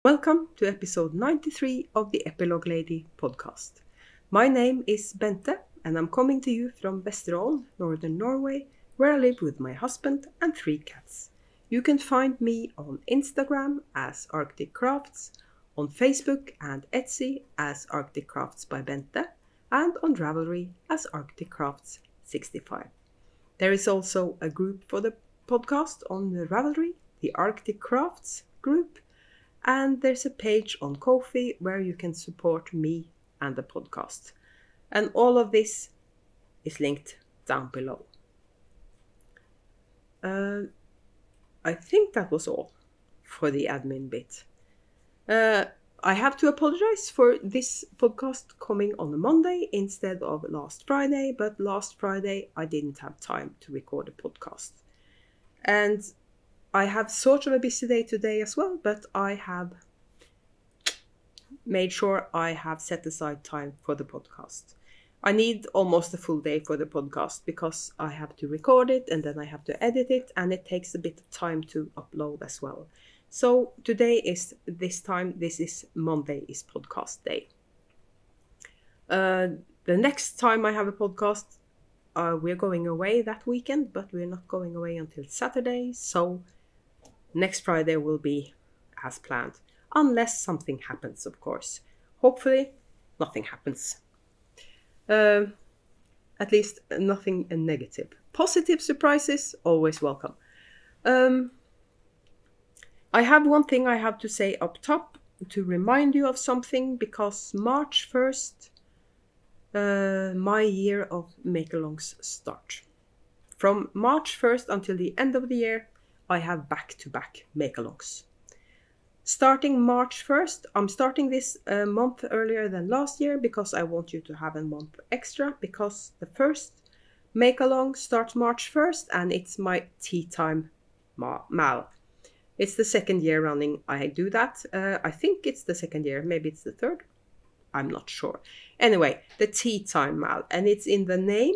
Welcome to episode 93 of the Epilogue Lady podcast. My name is Bente and I'm coming to you from Vesterålen, northern Norway, where I live with my husband and 3 cats. You can find me on Instagram as Arctic Crafts, on Facebook and Etsy as Arctic Crafts by Bente, and on Ravelry as Arctic Crafts 65. There is also a group for the podcast on the Ravelry, the Arctic Crafts group, and there's a page on Ko-fi where you can support me and the podcast. And all of this is linked down below. I think that was all for the admin bit. I have to apologize for this podcast coming on a Monday instead of last Friday, but last Friday I didn't have time to record a podcast. And I have sort of a busy day today as well, but I have made sure I have set aside time for the podcast. I need almost a full day for the podcast because I have to record it and then I have to edit it, and it takes a bit of time to upload as well. So today is Monday is podcast day. The next time I have a podcast, we're going away that weekend, but we're not going away until Saturday. So next Friday will be as planned, unless something happens, of course. Hopefully nothing happens. At least nothing negative. Positive surprises, always welcome. I have one thing I have to say up top to remind you of something, because March 1st, my year of make-alongs start. From March 1st until the end of the year, I have back-to-back make-alongs. Starting March 1st, I'm starting this a month earlier than last year because I want you to have a month extra, because the first make-along starts March 1st and it's my TeeTime MAL. It's the second year running I do that. I think it's the second year, maybe it's the third. I'm not sure. Anyway, the TeeTime MAL, and it's in the name,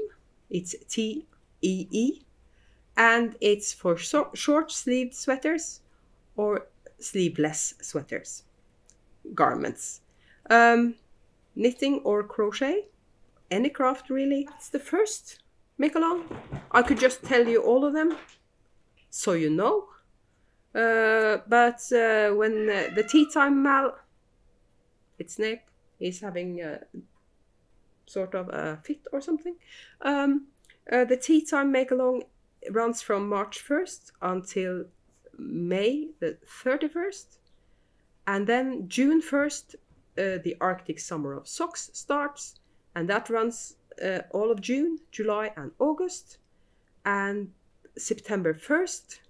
it's T-E-E, and it's for short-sleeved sweaters or sleeveless sweaters, garments. Knitting or crochet, any craft really. It's the first make-along. I could just tell you all of them, so you know. But when the TeeTime MAL, its name, is having sort of a fit or something. The TeeTime make-along runs from March 1st until May the 31st. And then June 1st, the Arctic Summer of Socks starts. And that runs all of June, July and August. And September 1st,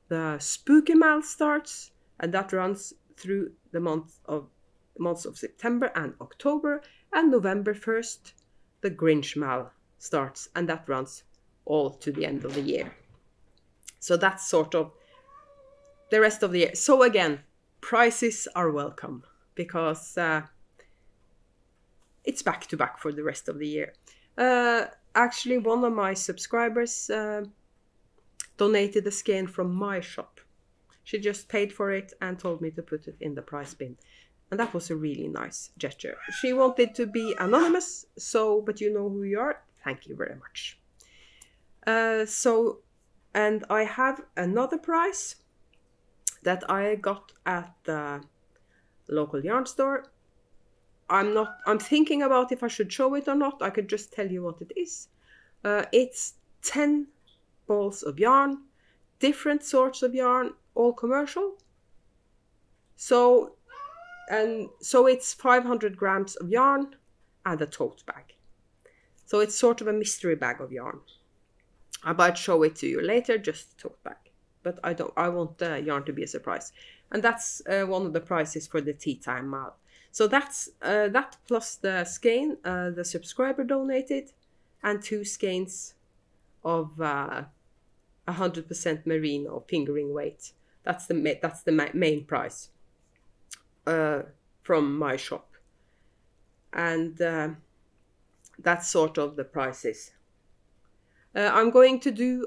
the Spooky MAL starts. And that runs through the months of September and October. And November 1st, the Grinch MAL starts. And that runs all to the end of the year. So that's sort of the rest of the year. So again, prices are welcome because it's back to back for the rest of the year. Actually, one of my subscribers donated a skein from my shop. She just paid for it and told me to put it in the price bin. And that was a really nice gesture. She wanted to be anonymous, but you know who you are. Thank you very much. And I have another prize that I got at the local yarn store. I'm thinking about if I should show it or not. I could just tell you what it is. It's 10 balls of yarn, different sorts of yarn, all commercial. So it's 500 grams of yarn and a tote bag. So it's sort of a mystery bag of yarn. I might show it to you later, just a tote bag. But I want the yarn to be a surprise. And that's one of the prizes for the TeeTime MAL. So that's that plus the skein the subscriber donated, and 2 skeins of 100% merino fingering weight. That's the main prize from my shop. And that's sort of the prices. I'm going to do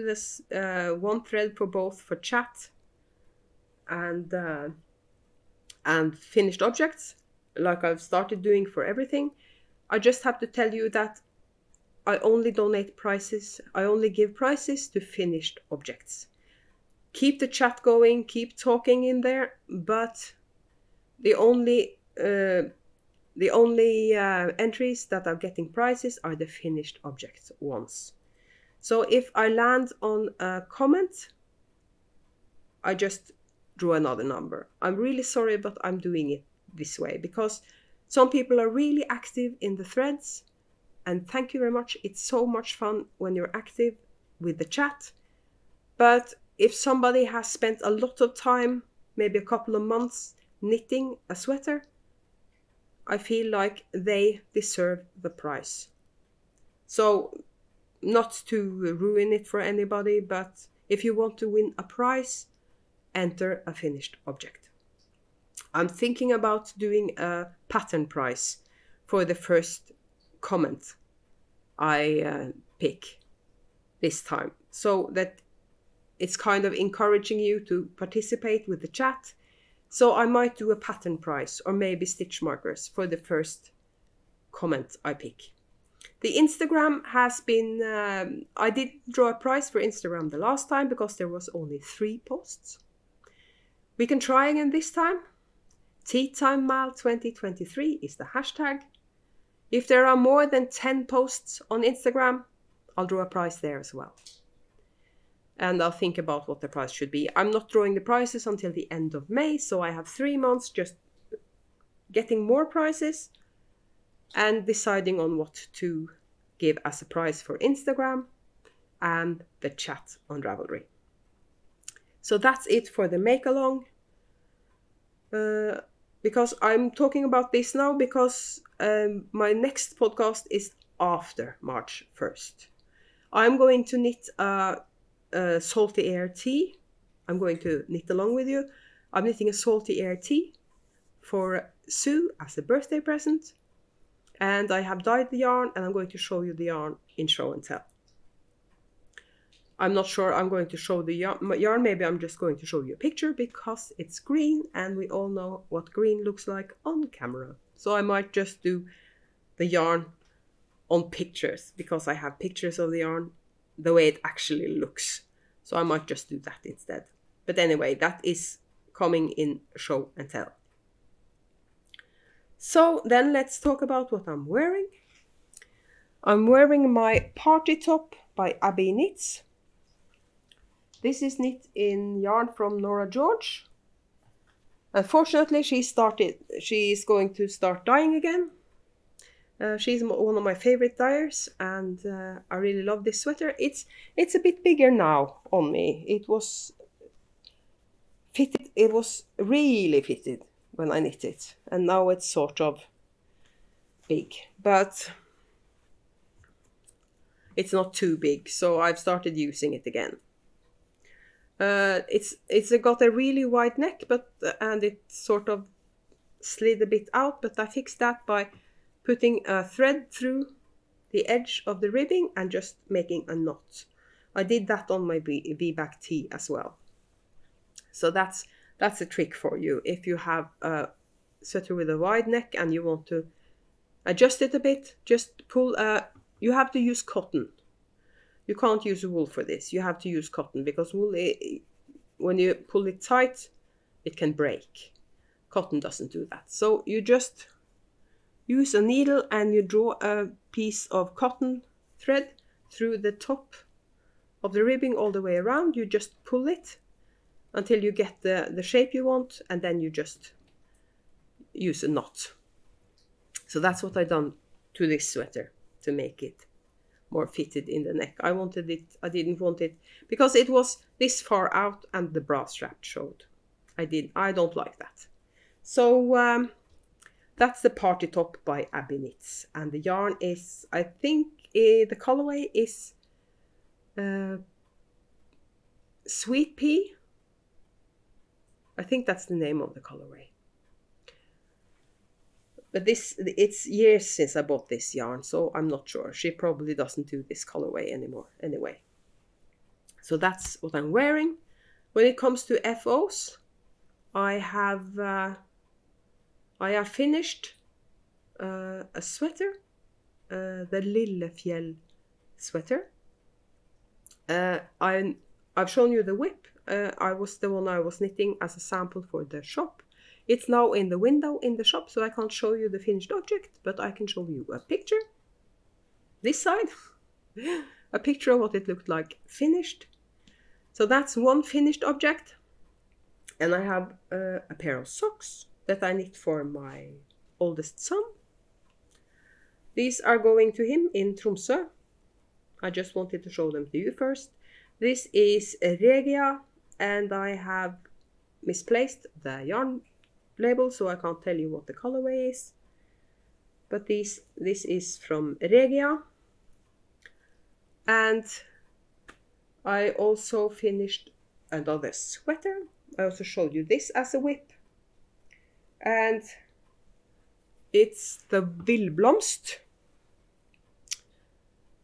this one thread for both for chat and finished objects, like I've started doing for everything. I just have to tell you that I only donate prizes. I only give prizes to finished objects. Keep the chat going, keep talking in there, but the only entries that are getting prizes are the finished objects ones. So if I land on a comment, I just draw another number. I'm really sorry, but I'm doing it this way because some people are really active in the threads, and thank you very much. It's so much fun when you're active with the chat. But if somebody has spent a lot of time, maybe a couple of months, knitting a sweater, I feel like they deserve the prize. So, not to ruin it for anybody, but if you want to win a prize, enter a finished object. I'm thinking about doing a pattern prize for the first comment I pick this time, so that it's kind of encouraging you to participate with the chat. So I might do a pattern prize or maybe stitch markers for the first comment I pick. The Instagram has been, I did draw a prize for Instagram the last time because there was only 3 posts. We can try again this time. TeeTime MAL 2023 is the hashtag. If there are more than 10 posts on Instagram, I'll draw a prize there as well. And I'll think about what the prize should be. I'm not drawing the prizes until the end of May, so I have 3 months just getting more prizes and deciding on what to give as a prize for Instagram and the chat on Ravelry. So that's it for the make-along. Because I'm talking about this now because my next podcast is after March 1st. I'm going to knit a salty air tee. I'm going to knit along with you. I'm knitting a salty air tee for Sue as a birthday present. And I have dyed the yarn and I'm going to show you the yarn in show and tell. I'm not sure I'm going to show the yarn. Maybe I'm just going to show you a picture because it's green and we all know what green looks like on camera. So I might just do the yarn on pictures because I have pictures of the yarn the way it actually looks. So I might just do that instead. But anyway, that is coming in show and tell. So then let's talk about what I'm wearing. I'm wearing my Partytop by AbbyeKnits. This is knit in yarn from Nora George. Unfortunately, she is going to start dyeing again. She's one of my favorite dyers, and I really love this sweater. It's a bit bigger now on me. It was fitted. It was really fitted when I knit it, and now it's sort of big, but it's not too big, so I've started using it again. It's got a really wide neck, and it sort of slid a bit out, but I fixed that by putting a thread through the edge of the ribbing and just making a knot. I did that on my V-back tee as well. So that's a trick for you. If you have a sweater with a wide neck and you want to adjust it a bit, just pull you have to use cotton. You can't use wool for this. You have to use cotton because wool, when you pull it tight, it can break. Cotton doesn't do that. So you just use a needle and you draw a piece of cotton thread through the top of the ribbing all the way around. You just pull it until you get the shape you want, and then you just use a knot. So that's what I done to this sweater to make it more fitted in the neck. I didn't want it because it was this far out and the bra strap showed. I don't like that. So that's the Partytop by AbbyeKnits, and the yarn is, I think the colorway is Sweet Pea. I think that's the name of the colorway. But it's years since I bought this yarn, so I'm not sure. She probably doesn't do this colorway anymore anyway. So that's what I'm wearing. When it comes to FOs, I have finished a sweater, the Lillefjell sweater. I've shown you the whip. I was the one I was knitting as a sample for the shop. It's now in the window in the shop, so I can't show you the finished object, but I can show you a picture. This side, a picture of what it looked like finished. So that's one finished object. And I have a pair of socks that I knit for my oldest son. These are going to him in Tromsø. I just wanted to show them to you first. This is Regia, and I have misplaced the yarn label, so I can't tell you what the colorway is. But this is from Regia. And I also finished another sweater. I also showed you this as a whip. And it's the Villblomst.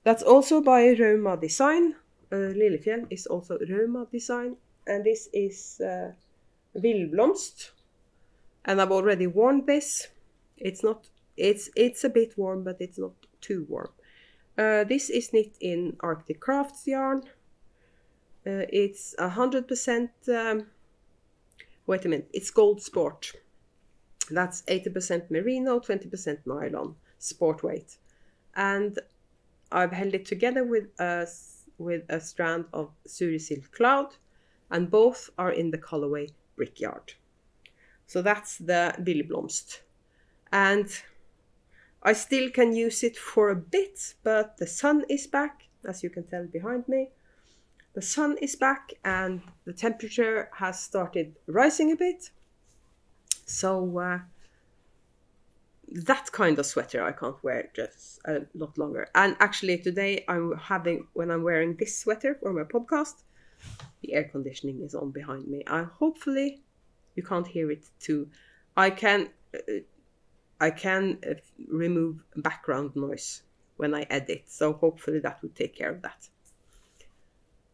That's also by Rauma Design. Lillefjell is also Rauma Design. And this is Villblomst. And I've already worn this. It's a bit warm, but it's not too warm. This is knit in Arctic Crafts yarn. It's 100%, wait a minute, it's Gold Sport. That's 80% merino, 20% nylon, sport weight. And I've held it together with a strand of Suri Silk Cloud, and both are in the colorway Brickyard. So that's the Villblomst. And I still can use it for a bit, but the sun is back, as you can tell behind me. The sun is back and the temperature has started rising a bit. So that kind of sweater I can't wear just a lot longer. And actually today when I'm wearing this sweater for my podcast, the air conditioning is on behind me. Hopefully you can't hear it too. I can remove background noise when I edit, so hopefully that will take care of that.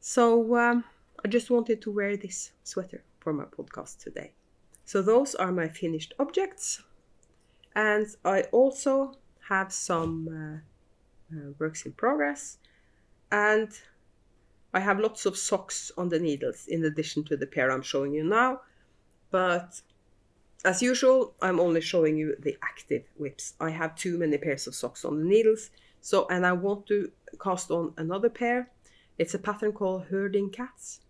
So I just wanted to wear this sweater for my podcast today. So those are my finished objects. And I also have some works in progress. And I have lots of socks on the needles in addition to the pair I'm showing you now. But as usual, I'm only showing you the active whips. I have too many pairs of socks on the needles. And I want to cast on another pair. It's a pattern called Herding Cats.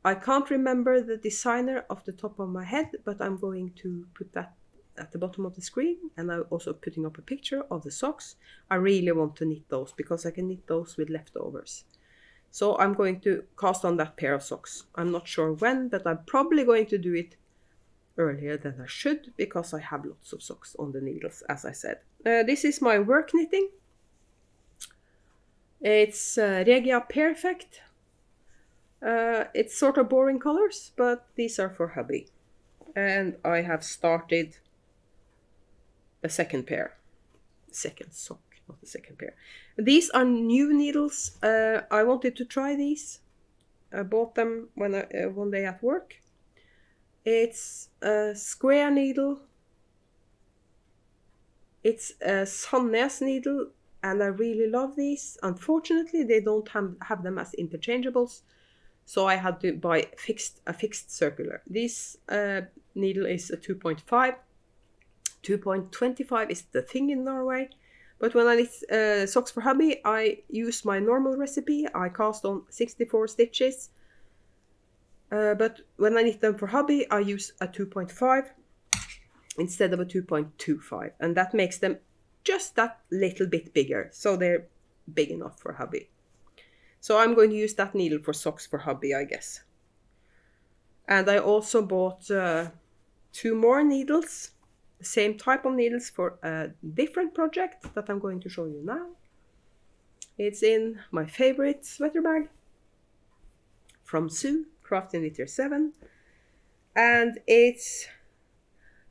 I can't remember the designer off the top of my head, but I'm going to put that at the bottom of the screen, and I'm also putting up a picture of the socks. I really want to knit those because I can knit those with leftovers. So I'm going to cast on that pair of socks. I'm not sure when, but I'm probably going to do it earlier than I should because I have lots of socks on the needles, as I said. This is my work knitting. It's Regia Perfect. It's sort of boring colors, but these are for hubby. And I have started a second pair. Second sock, not the second pair. These are new needles. I wanted to try these. I bought them one day at work. It's a square needle. It's a Sandnes needle, and I really love these. Unfortunately, they don't have them as interchangeables, so I had to buy a fixed circular. This needle is a 2.5. 2.25 is the thing in Norway. But when I knit socks for hubby, I use my normal recipe. I cast on 64 stitches. But when I knit them for hubby, I use a 2.5 instead of a 2.25. And that makes them just that little bit bigger. So they're big enough for hubby. So I'm going to use that needle for socks for hubby, I guess. And I also bought 2 more needles. The same type of needles for a different project that I'm going to show you now. It's in my favorite sweater bag from Sue, Crafty Knitter 7. And it's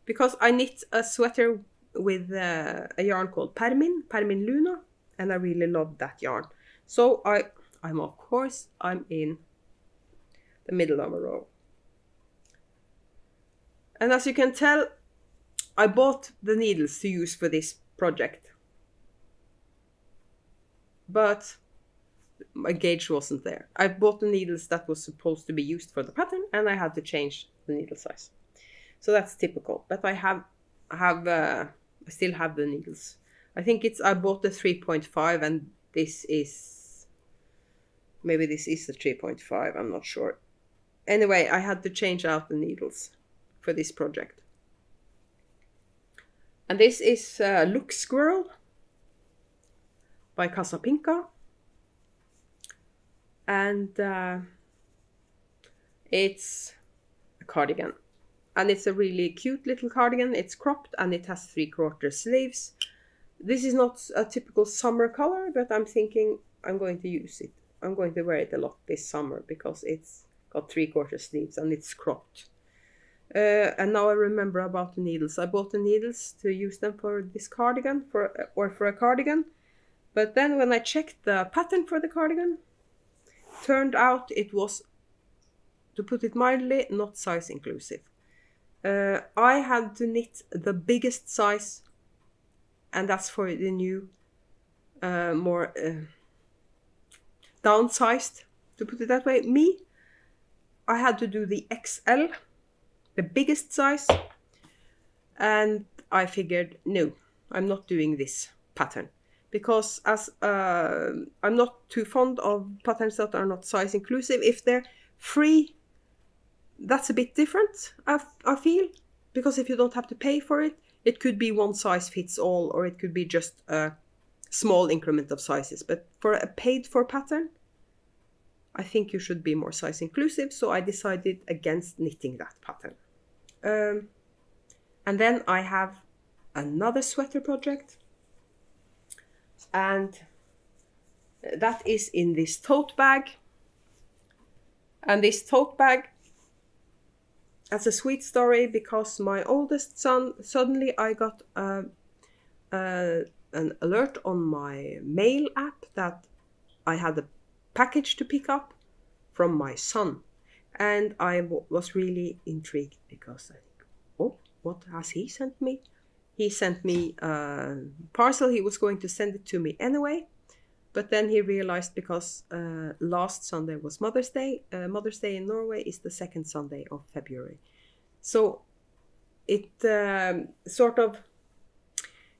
because I knit a sweater with a yarn called Permin Luna, and I really love that yarn. So I'm in the middle of a row. And as you can tell, I bought the needles to use for this project. But my gauge wasn't there. I bought the needles that was supposed to be used for the pattern, and I had to change the needle size. So that's typical. But I still have the needles. I think I bought the 3.5, and this is, maybe this is the 3.5, I'm not sure. Anyway, I had to change out the needles for this project. And this is Look Squirrel by Casapinka. And it's a cardigan. And it's a really cute little cardigan. It's cropped and it has 3/4 sleeves. This is not a typical summer color, but I'm thinking I'm going to use it. I'm going to wear it a lot this summer because it's got 3/4 sleeves and it's cropped. And now I remember about the needles. I bought the needles to use them for this cardigan, for a cardigan. But then when I checked the pattern for the cardigan, turned out it was, to put it mildly, not size inclusive. I had to knit the biggest size, and that's for the new, more downsized, to put it that way. I had to do the XL, the biggest size, and I figured, no, I'm not doing this pattern. Because as I'm not too fond of patterns that are not size inclusive. If they're free, that's a bit different, I feel. Because if you don't have to pay for it, it could be one size fits all, or it could be just a small increment of sizes. But for a paid for pattern, I think you should be more size inclusive. So I decided against knitting that pattern. And then I have another sweater project. And that is in this tote bag. And this tote bag has a sweet story because my oldest son, suddenly I got an alert on my mail app that I had a package to pick up from my son. And I was really intrigued because I think, oh, what has he sent me? He sent me a parcel. He was going to send it to me anyway. But then he realized, because last Sunday was Mother's Day. Mother's Day in Norway is the second Sunday of February. So it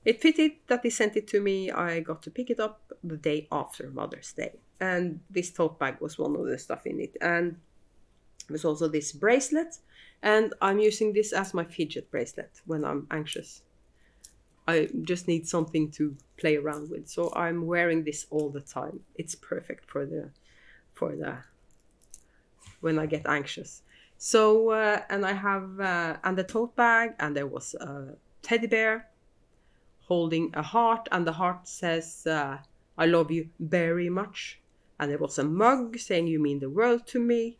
it fitted that he sent it to me. I got to pick it up the day after Mother's Day. And this tote bag was one of the stuff in it. And there's also this bracelet. And I'm using this as my fidget bracelet when I'm anxious. I just need something to play around with. So I'm wearing this all the time. It's perfect for the when I get anxious. So and I have and the tote bag, and there was a teddy bear holding a heart, and the heart says I love you very much. And there was a mug saying you mean the world to me.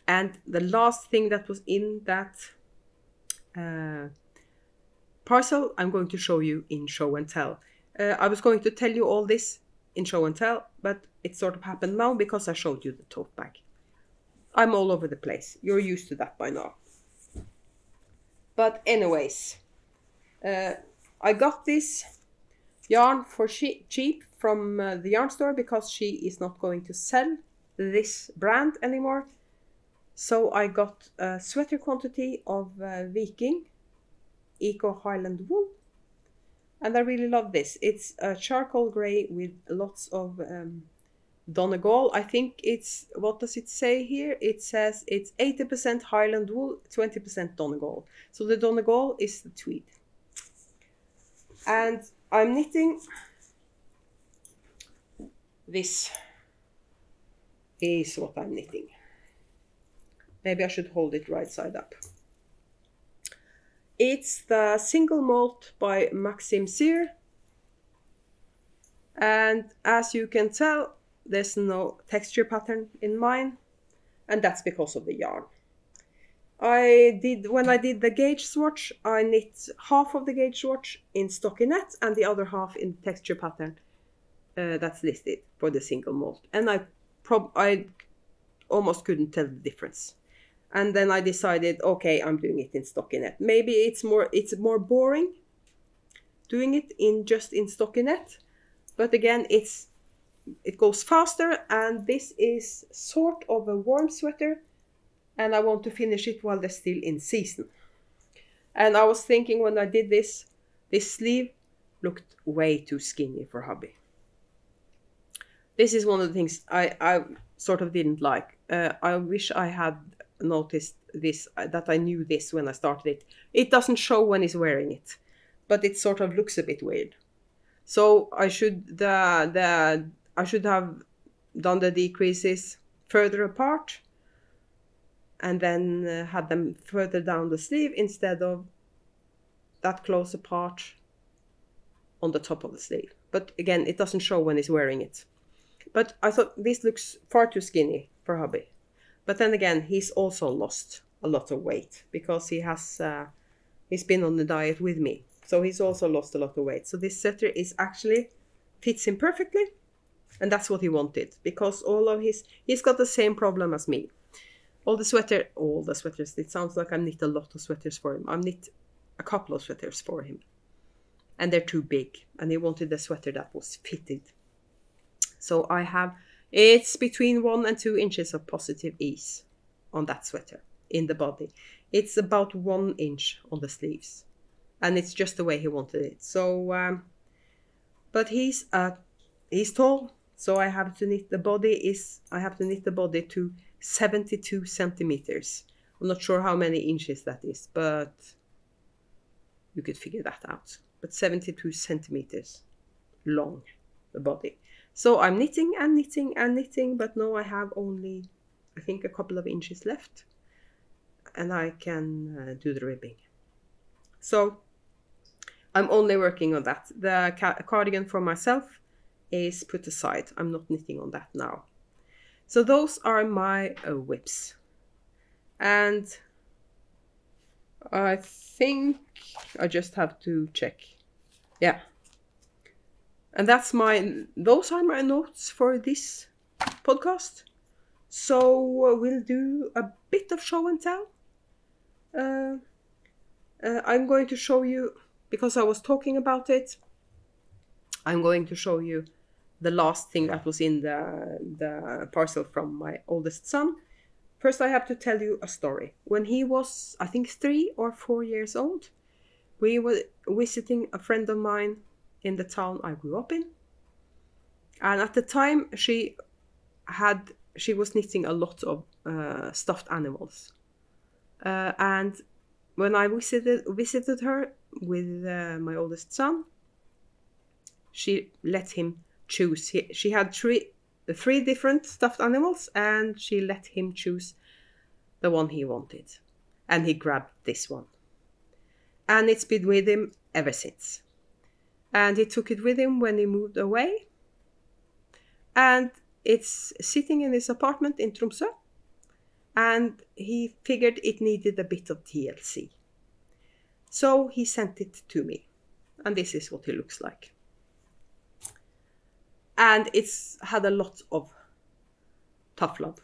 And the last thing that was in that parcel, I'm going to show you in show and tell. I was going to tell you all this in show and tell, but it sort of happened now because I showed you the tote bag. I'm all over the place. You're used to that by now. But anyways, I got this yarn for cheap from the yarn store because she is not going to sell this brand anymore. So I got a sweater quantity of Viking Eco Highland wool, and I really love this. It's a charcoal grey with lots of Donegal. I think it's, what does it say here? It says it's 80% Highland wool, 20% Donegal. So the Donegal is the tweed. And I'm knitting, this is what I'm knitting. Maybe I should hold it right side up. It's the single malt by Maxim Sear. And as you can tell, there's no texture pattern in mine. And that's because of the yarn. When I did the gauge swatch, I knit half of the gauge swatch in stockinette and the other half in texture pattern that's listed for the single malt. And I almost couldn't tell the difference. And then I decided, okay, I'm doing it in stockinette. Maybe it's more boring doing it just in stockinette, but again, it goes faster, and this is sort of a warm sweater, and I want to finish it while they're still in season. And I was thinking when I did this sleeve looked way too skinny for hubby. This is one of the things I sort of didn't like. I wish I had noticed this, that I knew this when I started it. It doesn't show when he's wearing it, but it sort of looks a bit weird. So I should have done the decreases further apart, and then had them further down the sleeve instead of that close apart on the top of the sleeve. But again, it doesn't show when he's wearing it. But I thought this looks far too skinny for hubby. But then again, he's also lost a lot of weight because he's been on the diet with me. So he's also lost a lot of weight. So this sweater is actually fits him perfectly. And that's what he wanted, because he's got the same problem as me. All the sweaters, it sounds like I knit a lot of sweaters for him. I knit a couple of sweaters for him. And they're too big. And he wanted a sweater that was fitted. So it's between 1 and 2 inches of positive ease on that sweater in the body. It's about 1 inch on the sleeves. And it's just the way he wanted it. So, but he's tall. So I have to knit the body to 72 centimeters. I'm not sure how many inches that is, but you could figure that out. But 72 centimeters long, the body. So I'm knitting and knitting and knitting, but now I have only, I think, a couple of inches left. And I can do the ribbing. So I'm only working on that. The cardigan for myself is put aside. I'm not knitting on that now. So those are my whips. And I think I just have to check. Yeah. And those are my notes for this podcast. So we'll do a bit of show and tell. I'm going to show you, because I was talking about it, I'm going to show you the last thing that was in the parcel from my oldest son. First, I have to tell you a story. When he was, I think, 3 or 4 years old, we were visiting a friend of mine in the town I grew up in. And at the time, she was knitting a lot of stuffed animals. And when I visited her with my oldest son, she let him choose. She had three different stuffed animals, and she let him choose the one he wanted. And he grabbed this one. And it's been with him ever since. And he took it with him when he moved away. And it's sitting in his apartment in Tromsø. And he figured it needed a bit of TLC. So he sent it to me. And this is what he looks like. And it's had a lot of tough love.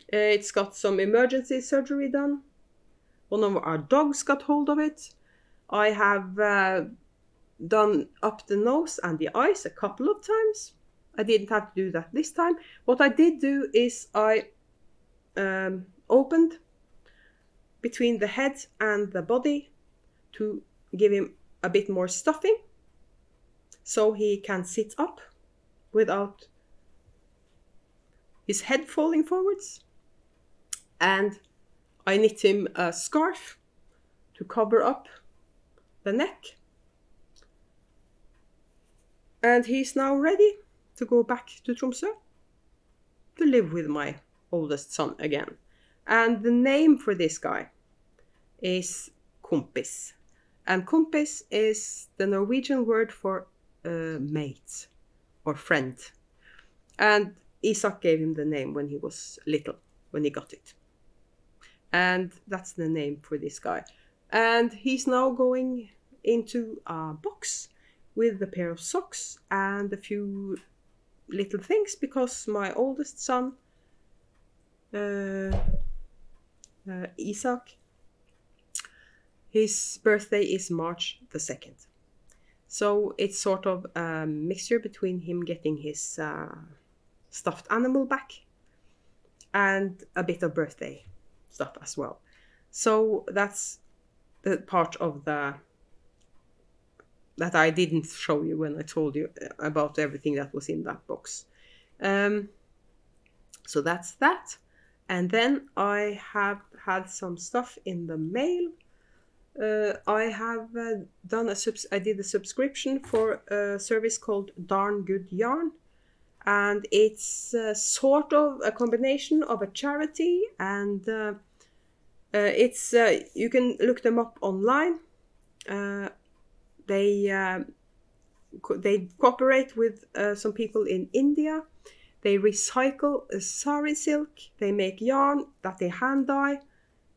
It's got some emergency surgery done. One of our dogs got hold of it. I have done up the nose and the eyes a couple of times. I didn't have to do that this time. What I did do is I opened between the head and the body to give him a bit more stuffing so he can sit up without his head falling forwards. And I knit him a scarf to cover up the neck. And he's now ready to go back to Tromsø to live with my oldest son again. And the name for this guy is Kompis. And Kompis is the Norwegian word for mate or friend. And Isak gave him the name when he was little, when he got it. And that's the name for this guy. And he's now going into a box with a pair of socks and a few little things, because my oldest son Isaac. His birthday is March the 2nd. So it's sort of a mixture between him getting his stuffed animal back and a bit of birthday stuff as well. So that's the part of the that I didn't show you when I told you about everything that was in that box. So that's that. And then I have had some stuff in the mail. I have I did a subscription for a service called Darn Good Yarn, and it's sort of a combination of a charity and it's you can look them up online. They cooperate with some people in India. They recycle sari silk. They make yarn that they hand dye,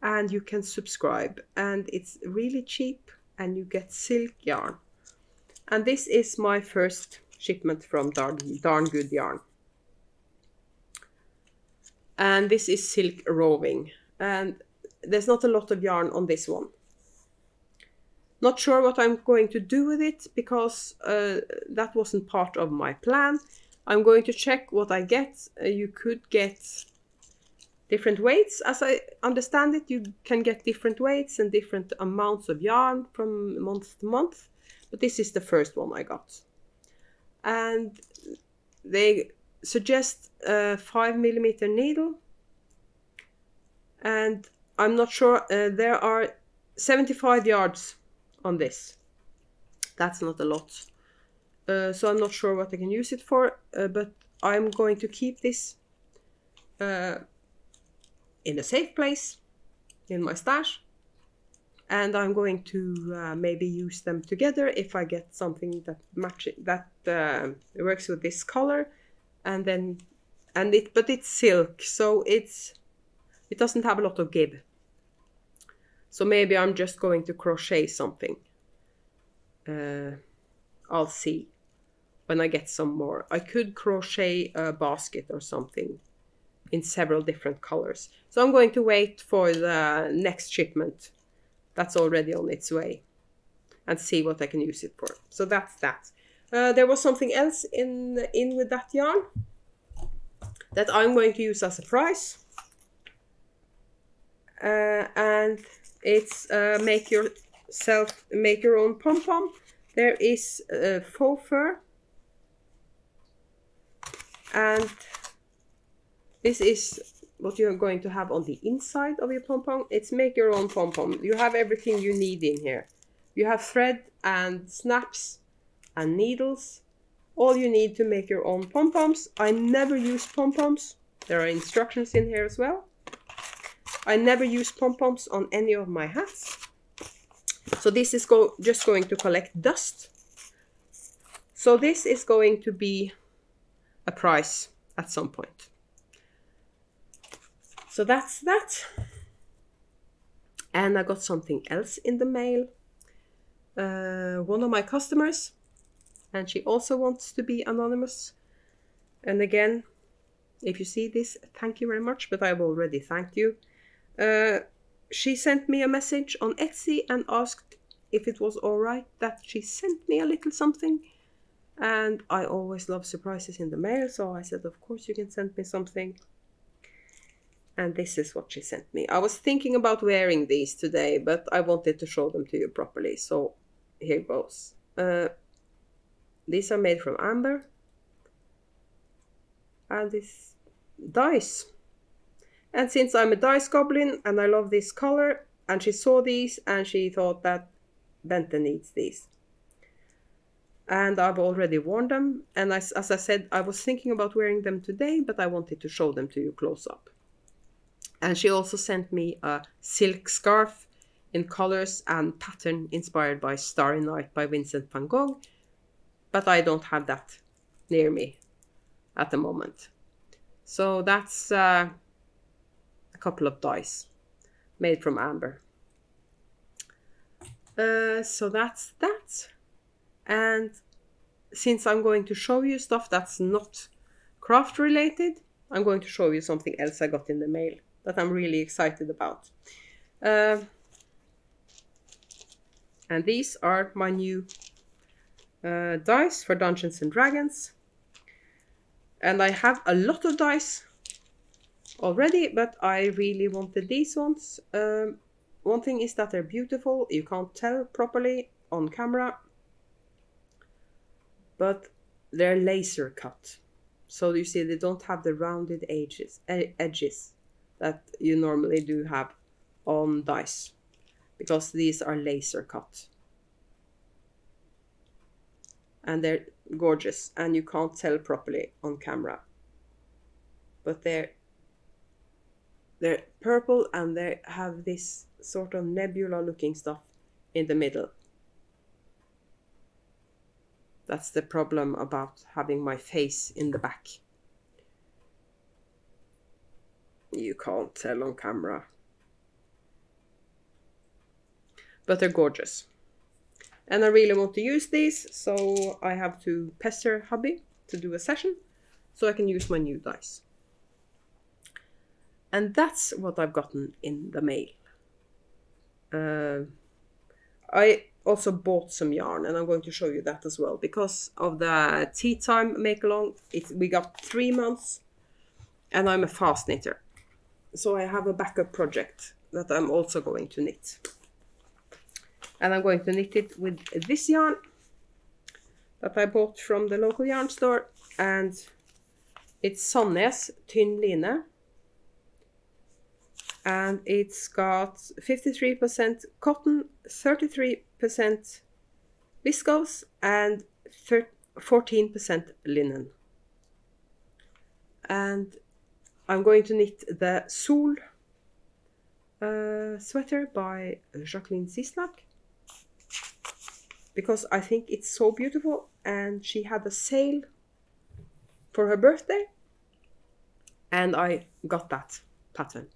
and you can subscribe. And it's really cheap, and you get silk yarn. And this is my first shipment from Darn Good Yarn. And this is silk roving. And there's not a lot of yarn on this one. Not sure what I'm going to do with it, because that wasn't part of my plan. I'm going to check what I get. You could get different weights. As I understand it, you can get different weights and different amounts of yarn from month to month. But this is the first one I got. And they suggest a 5mm needle. And I'm not sure, there are 75 yards on this. That's not a lot. So I'm not sure what I can use it for, but I'm going to keep this in a safe place in my stash, and I'm going to maybe use them together if I get something that works with this color, and then but it's silk, so it doesn't have a lot of give. So maybe I'm just going to crochet something. I'll see when I get some more. I could crochet a basket or something in several different colors. So I'm going to wait for the next shipment that's already on its way and see what I can use it for. So that's that. There was something else in with that yarn that I'm going to use as a prize. And it's make your own pom-pom. There is faux fur, and this is what you're going to have on the inside of your pom-pom. It's make your own pom-pom. You have everything you need in here. You have thread and snaps and needles. All you need to make your own pom-poms. I never use pom-poms. There are instructions in here as well. I never use pom-poms on any of my hats. So this is just going to collect dust. So this is going to be a prize at some point. So that's that. And I got something else in the mail. One of my customers, and she also wants to be anonymous. And again, if you see this, thank you very much, but I've already thanked you. She sent me a message on Etsy and asked if it was alright that she sent me a little something. And I always love surprises in the mail, so I said, of course you can send me something. And this is what she sent me. I was thinking about wearing these today, but I wanted to show them to you properly, so here goes. These are made from amber. And this dice. And since I'm a dice goblin and I love this color, and she saw these and she thought that Bente needs these. And I've already worn them. And as I said, I was thinking about wearing them today, but I wanted to show them to you close up. And she also sent me a silk scarf in colors and pattern inspired by Starry Night by Vincent van Gogh. But I don't have that near me at the moment. So that's a couple of dice made from amber. So that's that. And since I'm going to show you stuff that's not craft related, I'm going to show you something else I got in the mail that I'm really excited about. And these are my new dice for Dungeons and Dragons. And I have a lot of dice already, but I really wanted these ones. One thing is that they're beautiful. You can't tell properly on camera, but they're laser cut. So you see they don't have the rounded edges that you normally do have on dice, because these are laser cut. And they're gorgeous, and you can't tell properly on camera. But they're purple, and they have this sort of nebula looking stuff in the middle. That's the problem about having my face in the back. You can't tell on camera. But they're gorgeous. And I really want to use these, so I have to pester hubby to do a session so I can use my new dice. And that's what I've gotten in the mail. I also bought some yarn, and I'm going to show you that as well. Because of the TeeTime make-along, we got 3 months, and I'm a fast knitter. So I have a backup project that I'm also going to knit. And I'm going to knit it with this yarn that I bought from the local yarn store. And it's Sandnes Tynn Line. And it's got 53% cotton, 33% viscose, and 14% linen. And I'm going to knit the Sol sweater by Jacqueline Cislak, because I think it's so beautiful, and she had a sale for her birthday, and I got that pattern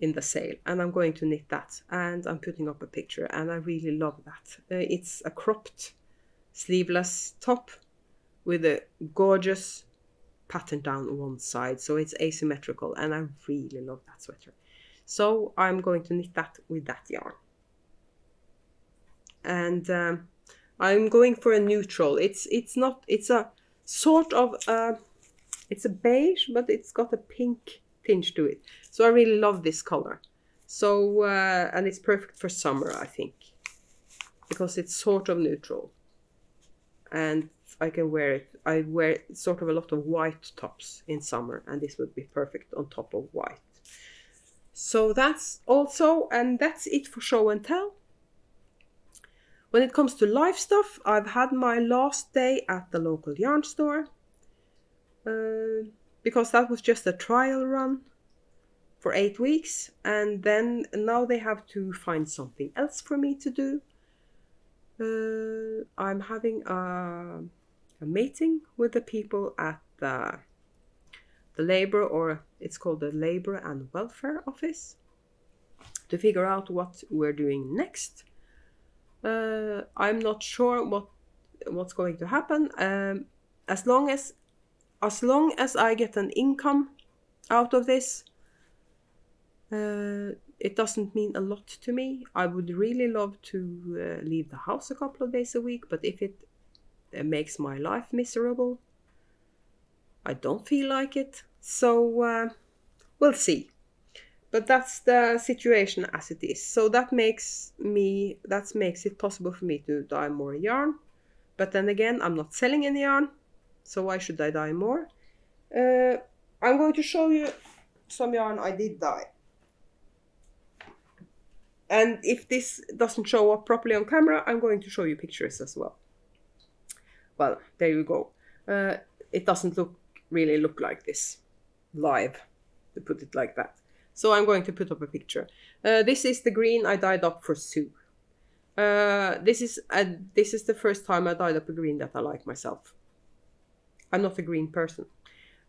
in the sale, and I'm going to knit that, and I'm putting up a picture, and I really love that. It's a cropped sleeveless top with a gorgeous pattern down one side, so it's asymmetrical, and I really love that sweater. So I'm going to knit that with that yarn. And I'm going for a neutral. It's a sort of it's a beige, but it's got a pink tinge to it. So I really love this color. So and it's perfect for summer, I think, because it's sort of neutral, and I can wear it. I wear sort of a lot of white tops in summer, and this would be perfect on top of white. So that's also, and that's it for show and tell. When it comes to live stuff, I've had my last day at the local yarn store, because that was just a trial run for 8 weeks, and then now they have to find something else for me to do. I'm having a meeting with the people at the labor, or it's called the Labor and Welfare Office, to figure out what we're doing next. I'm not sure what's going to happen. As long as I get an income out of this, it doesn't mean a lot to me. I would really love to leave the house a couple of days a week, but if it makes my life miserable, I don't feel like it. So we'll see. But that's the situation as it is. So that makes it possible for me to dye more yarn. But then again, I'm not selling any yarn, so why should I dye more? I'm going to show you some yarn I did dye. And if this doesn't show up properly on camera, I'm going to show you pictures as well. Well, there you go. It doesn't really look like this live, to put it like that. So I'm going to put up a picture. This is the green I dyed up for Sue. This is the first time I dyed up a green that I like myself. I'm not a green person,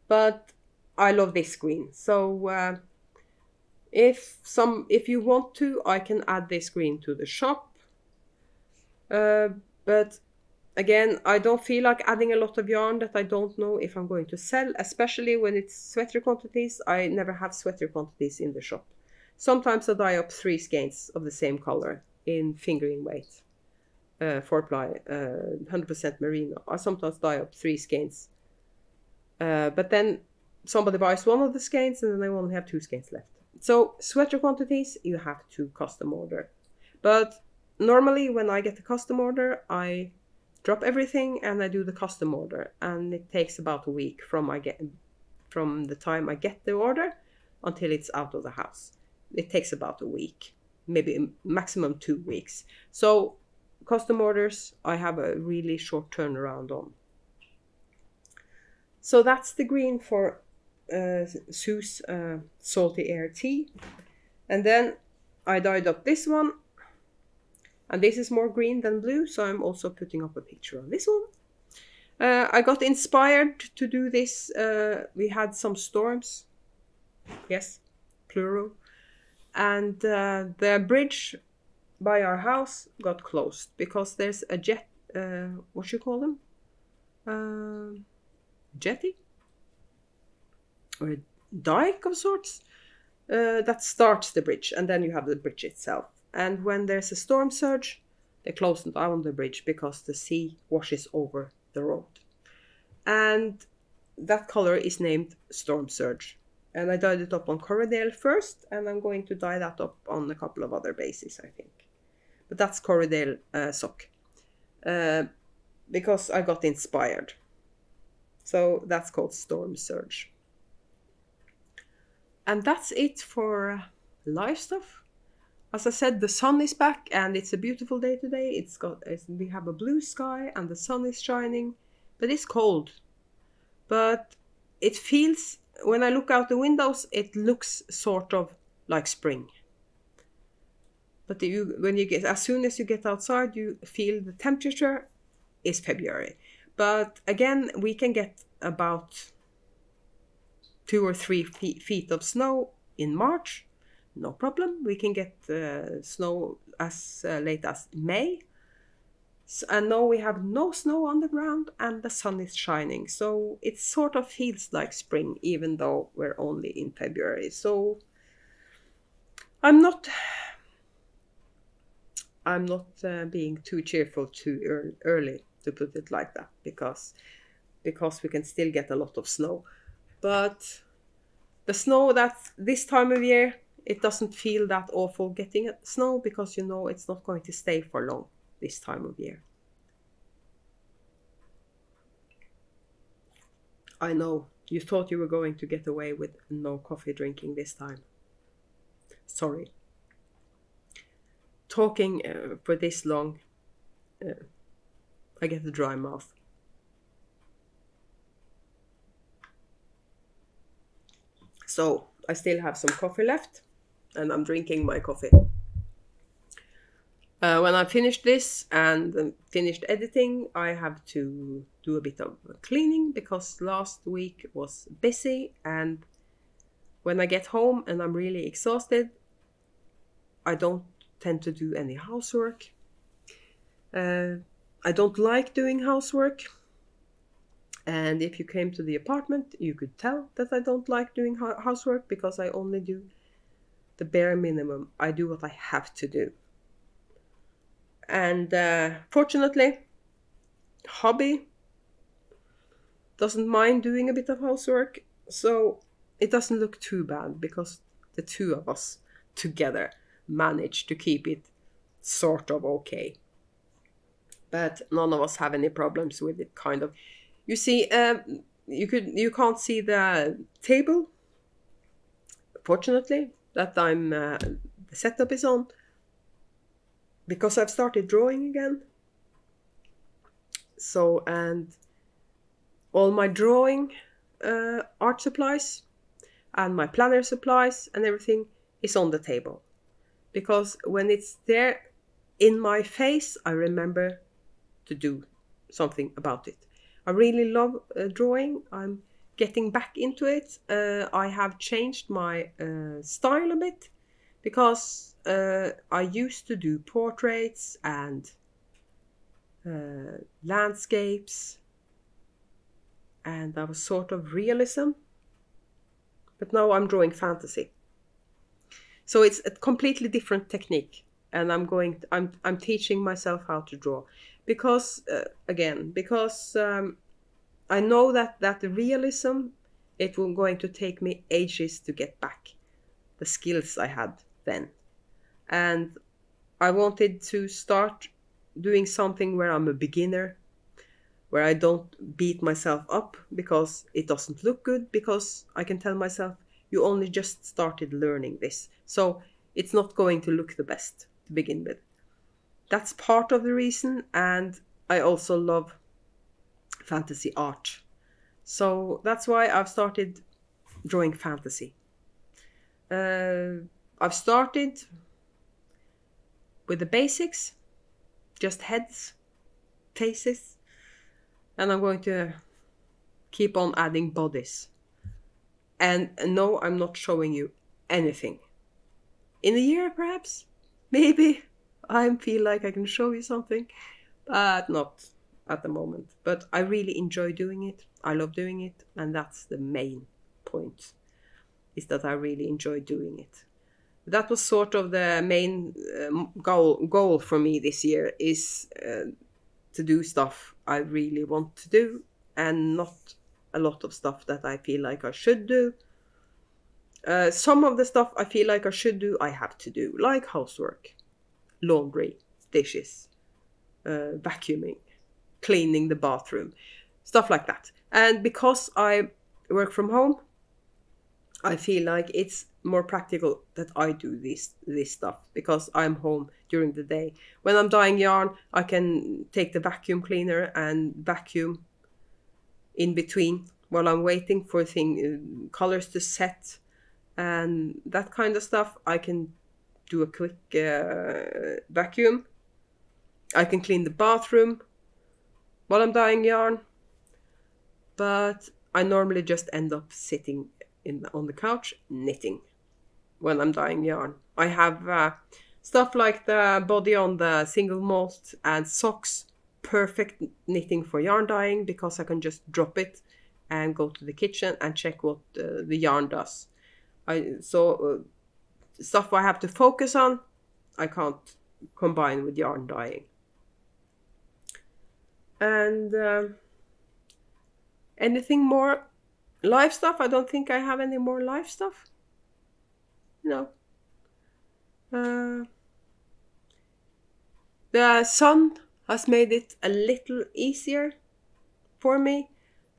but I love this green. So if you want to, I can add this green to the shop. But again, I don't feel like adding a lot of yarn that I don't know if I'm going to sell, especially when it's sweater quantities. I never have sweater quantities in the shop. Sometimes I dye up 3 skeins of the same color in fingering weight. 4-ply, 100% merino. I sometimes dye up 3 skeins. But then somebody buys one of the skeins and then I only have 2 skeins left. So sweater quantities, you have to custom order. But normally when I get the custom order, I drop everything and I do the custom order. And it takes about a week from the time I get the order until it's out of the house. It takes about a week, maybe maximum 2 weeks. So custom orders, I have a really short turnaround on. So that's the green for Sue's Salty Air Tea. And then I dyed up this one. And this is more green than blue, so I'm also putting up a picture of this one. I got inspired to do this. We had some storms. Yes, plural. And the bridge by our house got closed because there's a jet, what you call them? Jetty? Or a dike of sorts that starts the bridge, and then you have the bridge itself. And when there's a storm surge, they close down the bridge because the sea washes over the road. And that color is named Storm Surge. And I dyed it up on Corriedale first, and I'm going to dye that up on a couple of other bases, I think. But that's Corriedale sock. Because I got inspired. So that's called Storm Surge. And that's it for live stuff. As I said, the sun is back and it's a beautiful day today. We have a blue sky and the sun is shining, but it's cold. But it feels, when I look out the windows, it looks sort of like spring. But as soon as you get outside, you feel the temperature is February. But again, we can get about 2 or 3 feet of snow in March. No problem. We can get snow as late as May. And now we have no snow on the ground and the sun is shining. So it sort of feels like spring, even though we're only in February. So I'm not being too cheerful too early, to put it like that, because we can still get a lot of snow. But the snow that's this time of year, it doesn't feel that awful getting snow, because you know it's not going to stay for long this time of year. I know, you thought you were going to get away with no coffee drinking this time. Sorry. Talking for this long, I get a dry mouth. So I still have some coffee left, and I'm drinking my coffee. When I finish this and finished editing, I have to do a bit of cleaning, because last week was busy, and when I get home and I'm really exhausted, I don't tend to do any housework. I don't like doing housework. And if you came to the apartment, you could tell that I don't like doing housework, because I only do the bare minimum. I do what I have to do. And fortunately, hubby doesn't mind doing a bit of housework, so it doesn't look too bad, because the two of us together manage to keep it sort of okay. But none of us have any problems with it, kind of. You see, you can't see the table, fortunately, that the setup is on, because I've started drawing again. So, and all my drawing art supplies and my planner supplies and everything is on the table. Because when it's there in my face, I remember to do something about it. I really love drawing. I'm getting back into it. I have changed my style a bit, because I used to do portraits and landscapes, and that was sort of realism. But now I'm drawing fantasy. So it's a completely different technique, and I'm teaching myself how to draw because I know that the realism, it will going to take me ages to get back the skills I had then. And I wanted to start doing something where I'm a beginner, where I don't beat myself up because it doesn't look good, because I can tell myself, you only just started learning this, so it's not going to look the best to begin with. That's part of the reason, and I also love fantasy art. So that's why I've started drawing fantasy. I've started with the basics, just heads, faces, and I'm going to keep on adding bodies. And no, I'm not showing you anything. In a year, perhaps, maybe, I feel like I can show you something, but not at the moment. But I really enjoy doing it. I love doing it, and that's the main point, is that I really enjoy doing it. That was sort of the main goal for me this year, is to do stuff I really want to do, and not a lot of stuff that I feel like I should do. Some of the stuff I feel like I should do, I have to do, like housework, laundry, dishes, vacuuming, cleaning the bathroom, stuff like that. And because I work from home, I feel like it's more practical that I do this stuff, because I'm home during the day. When I'm dyeing yarn, I can take the vacuum cleaner and vacuum in between while I'm waiting for colors to set and that kind of stuff. I can do a quick vacuum. I can clean the bathroom while I'm dyeing yarn. But I normally just end up sitting on the couch knitting when I'm dyeing yarn. I have stuff like the body on the single malt and socks, perfect knitting for yarn dyeing, because I can just drop it and go to the kitchen and check what the yarn does. Stuff I have to focus on, I can't combine with yarn dyeing. And anything more live stuff? I don't think I have any more live stuff. No. The sun has made it a little easier for me.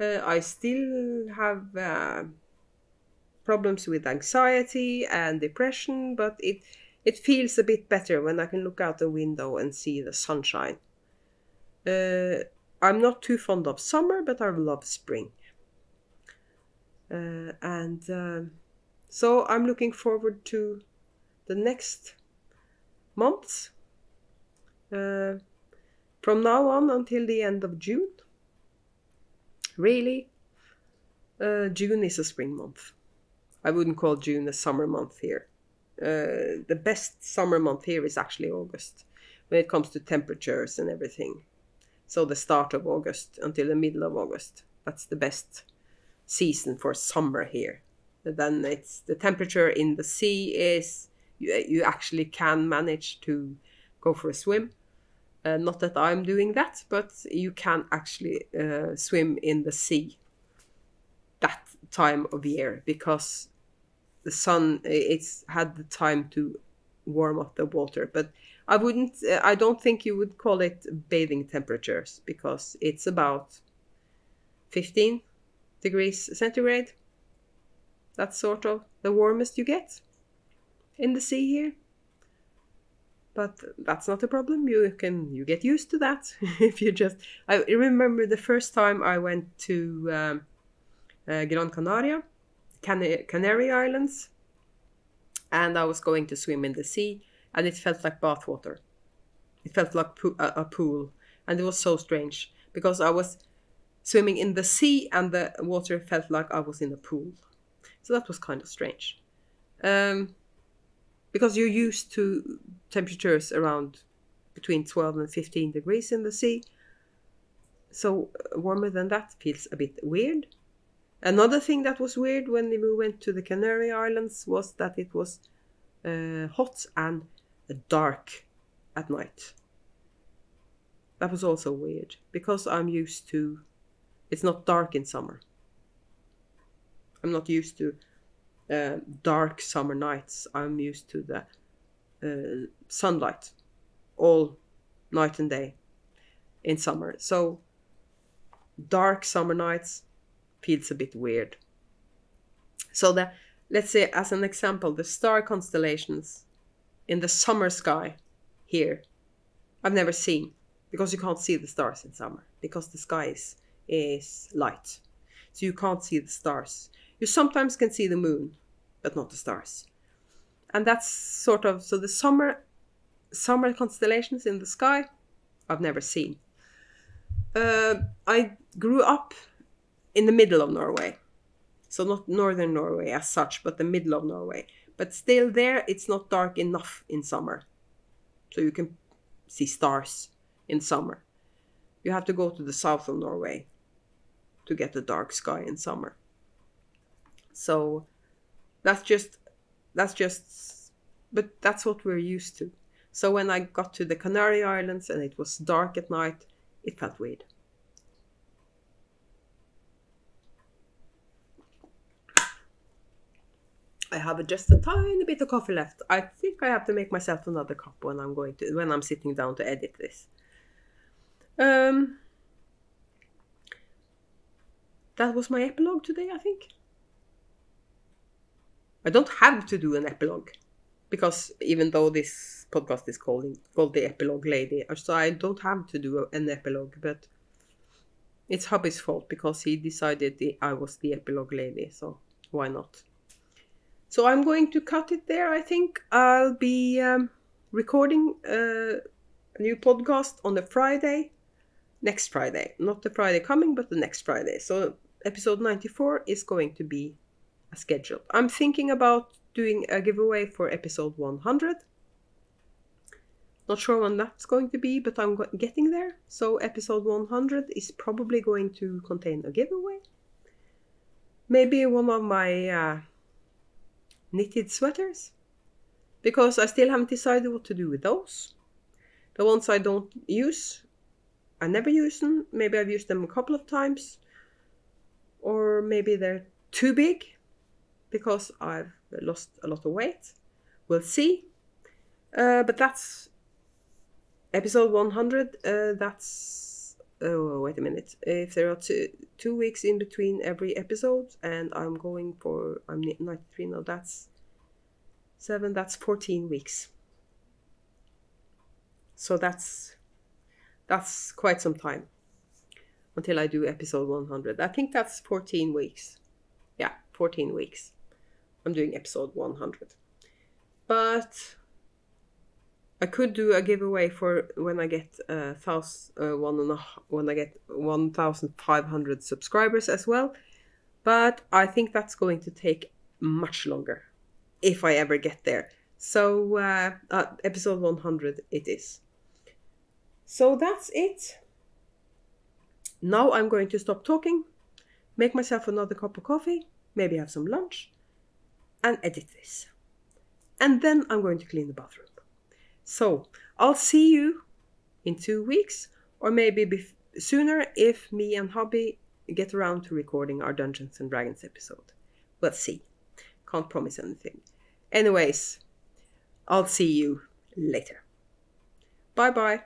I still have problems with anxiety and depression, but it feels a bit better when I can look out the window and see the sunshine. I'm not too fond of summer, but I love spring. So I'm looking forward to the next months. From now on until the end of June. Really, June is a spring month. I wouldn't call June a summer month here. The best summer month here is actually August, when it comes to temperatures and everything. So the start of August until the middle of August. That's the best season for summer here. Then it's the temperature in the sea is, you actually can manage to go for a swim. Not that I'm doing that, but you can actually swim in the sea that time of year, because the sun, it's had the time to warm up the water. But I don't think you would call it bathing temperatures, because it's about 15 degrees centigrade. That's sort of the warmest you get in the sea here. But that's not a problem. You get used to that. If you just, I remember the first time I went to Gran Canaria, Canary Islands, and I was going to swim in the sea, and it felt like bathwater. It felt like a pool, and it was so strange, because I was swimming in the sea and the water felt like I was in a pool. So that was kind of strange. Because you're used to temperatures around between 12 and 15 degrees in the sea, So warmer than that feels a bit weird. Another thing that was weird when we went to the Canary Islands was that it was hot and dark at night. That was also weird because I'm used to it's not dark in summer. I'm not used to dark summer nights. I'm used to the sunlight all night and day in summer. So dark summer nights feels a bit weird. So let's say as an example, the star constellations in the summer sky here, I've never seen, because you can't see the stars in summer because the sky is light. So you can't see the stars. You sometimes can see the moon, but not the stars. And that's sort of, so the summer constellations in the sky, I've never seen. I grew up in the middle of Norway. So not northern Norway as such, but the middle of Norway. But still there, it's not dark enough in summer. So you can see stars in summer. You have to go to the south of Norway to get the dark sky in summer. So that's but that's what we're used to. So when I got to the Canary Islands and it was dark at night, it felt weird. I have just a tiny bit of coffee left. I think I have to make myself another cup when I'm sitting down to edit this. That was my epilogue today, I think. I don't have to do an epilogue, because even though this podcast is called The Epilogue Lady, so I don't have to do an epilogue, but it's hubby's fault because he decided I was the epilogue lady, so why not? So I'm going to cut it there, I think. I'll be recording a new podcast on the Friday, next Friday. Not the Friday coming, but the next Friday. So episode 94 is going to be as scheduled. I'm thinking about doing a giveaway for episode 100. Not sure when that's going to be, but I'm getting there. So episode 100 is probably going to contain a giveaway. Maybe one of my knitted sweaters, because I still haven't decided what to do with those. The ones I don't use, I never use them. Maybe I've used them a couple of times, or maybe they're too big because I've lost a lot of weight. We'll see. But that's episode 100. Oh, wait a minute. If there are 2 weeks in between every episode, and I'm 93 now, that's 7, that's 14 weeks. So that's quite some time until I do episode 100. I think that's 14 weeks. Yeah, 14 weeks. I'm doing episode 100. But I could do a giveaway for when I get 1,500 subscribers as well. But I think that's going to take much longer if I ever get there. So episode 100 it is. So that's it. Now I'm going to stop talking, make myself another cup of coffee, maybe have some lunch, and edit this. And then I'm going to clean the bathroom. So I'll see you in 2 weeks, or maybe sooner if me and hubby get around to recording our Dungeons and Dragons episode. We'll see. Can't promise anything. Anyways, I'll see you later. Bye bye.